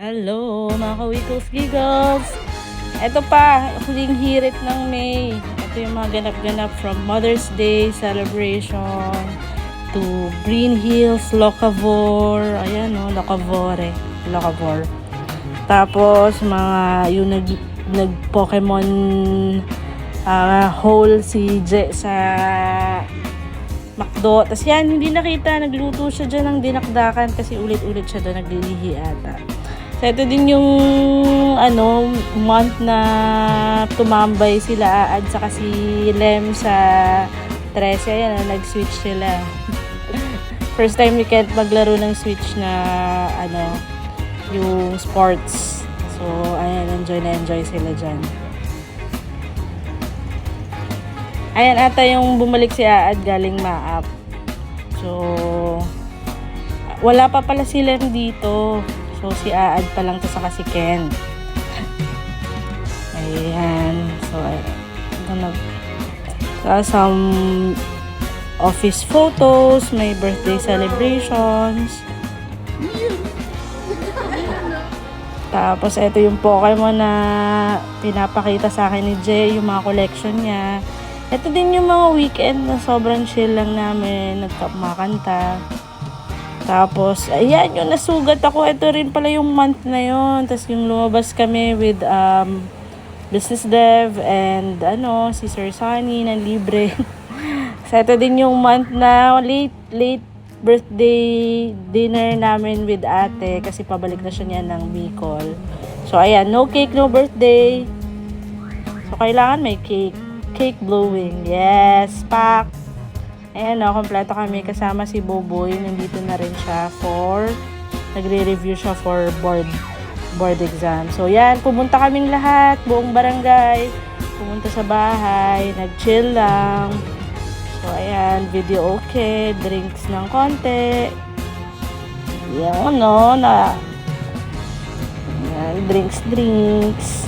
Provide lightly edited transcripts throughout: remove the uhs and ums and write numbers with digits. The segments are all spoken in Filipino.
Hello mga ka-Wiggles Giggles! Ito pa, huling hirit ng May. Ito yung mga ganap-ganap from Mother's Day celebration to Green Hills, Locavor. Ayan o, Locavor. Tapos mga yung nag-Pokemon hole si Je sa McDo. Tapos yan, hindi nakita, nagluto siya dyan ng dinakdakan kasi ulit-ulit siya doon naglilihi ata. So, ito din yung month na tumambay sila at saka si Lem sa 13. Ayan, nag-switch sila. First time we can't maglaro ng Switch na yung sports. So, ayan, enjoy sila dyan. Ayan ata yung bumalik si Aad galing Maap. So, wala pa pala si Lem dito. So, si Aad pa lang to saka si Ken. Ayan. So, some office photos, may birthday celebrations. Tapos, ito yung Pokemon na pinapakita sa akin ni Jay, yung mga collection niya. Ito din yung mga weekend na sobrang chill lang namin, nagkamakanta. Tapos, ayan, yung nasugat ako, ito rin pala yung month na yun. Tapos yung lumabas kami with business dev and si Sir Sunny na libre. So, ito din yung month na late birthday dinner namin with ate kasi pabalik na siya niya ng Bicol. So, ayan, no cake, no birthday. So, kailangan may cake. Cake blowing. Yes, pack. Ayan kompleto kami kasama si Boboy. Nandito na rin siya nagre-review siya for board exam. So, yan, pumunta kaming lahat, buong barangay. Pumunta sa bahay, nag-chill lang. So, ayan, video okay, drinks ng konti. Yan, Ayan, drinks.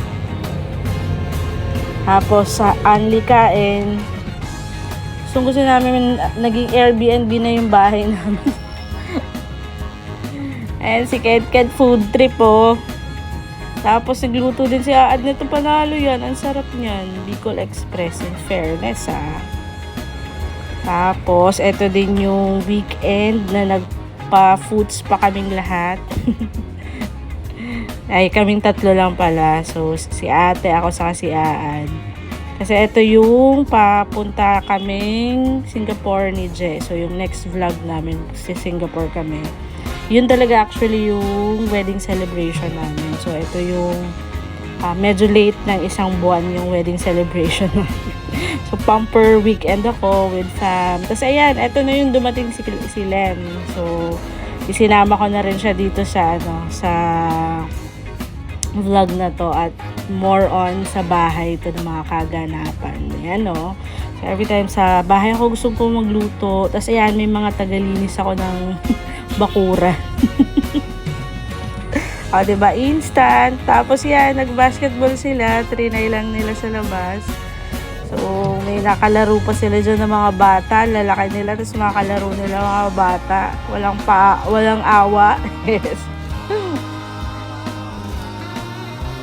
Tapos sa Anli kain. Gusto namin naging Airbnb na yung bahay namin. Ayan si Ket food trip Tapos nagluto din si Aad nito, panalo yan. Ang sarap niyan. Bicol Express in fairness Tapos ito din yung weekend na nagpa-foods pa kaming lahat. Ay, kaming tatlo lang pala. So, si ate, ako, saka si Aad. Kasi ito yung papunta kaming Singapore ni Je. So, yung next vlog namin, si Singapore kami. Yun talaga actually yung wedding celebration namin. So, ito yung medyo late ng isang buwan yung wedding celebration namin. So, pamper weekend ako with fam. Tapos, ayan, ito na yung dumating si Lem. So, isinama ko na rin siya dito sa vlog na to at more on sa bahay ito ng mga kaganapan. Ayan So, every time sa bahay ako gusto ko magluto. Tapos ayan, may mga tagalinis ako ng bakura. Diba? Instant. Tapos yan, nag-basketball sila. Trinay lang nila sa labas. So, may nakalaro pa sila dyan ng mga bata. Lalaki nila. Tapos makakalaro nila mga bata. Walang awa. Yes.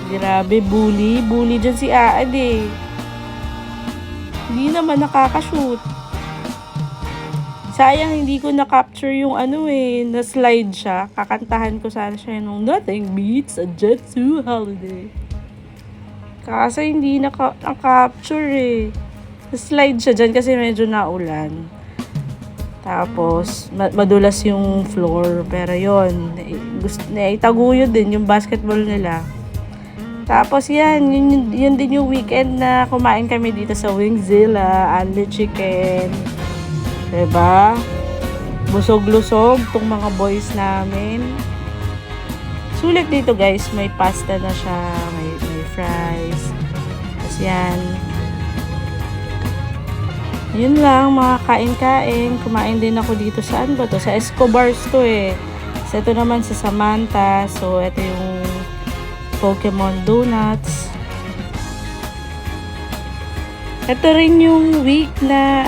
Grabe, bully dyan si Aad Hindi naman nakakashoot. Sayang hindi ko na-capture yung na-slide siya. Kakantahan ko sana siya nung Nothing Beats a Jetsu Holiday. Kaso hindi na-capture Na-slide siya dyan kasi medyo naulan. Tapos, madulas yung floor. Pero yun, naitaguyod din yung basketball nila. Tapos yan, yun din yung weekend na kumain kami dito sa Wingzilla, Anli Chicken. Diba? Busog-lusog tong mga boys namin. Sulit dito guys, may pasta na siya, may fries. Tapos yan. Yun lang, mga kain-kain. Kumain din ako dito sa Sa Escobar's to So ito naman sa Samantha. So ito yung Pokemon Donuts. Ito rin yung week na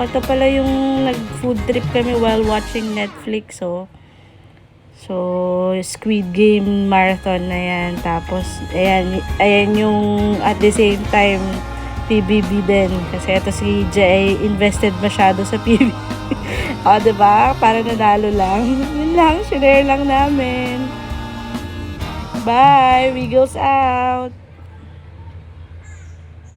ito pala yung nag-food trip kami while watching Netflix So, Squid Game marathon na yan. Tapos, ayan yung at the same time, PBB din. Kasi ito si Jay, invested masyado sa PBB. O, diba? Para nanalo lang. Yun lang, share lang namin. Bye! Wiggles out!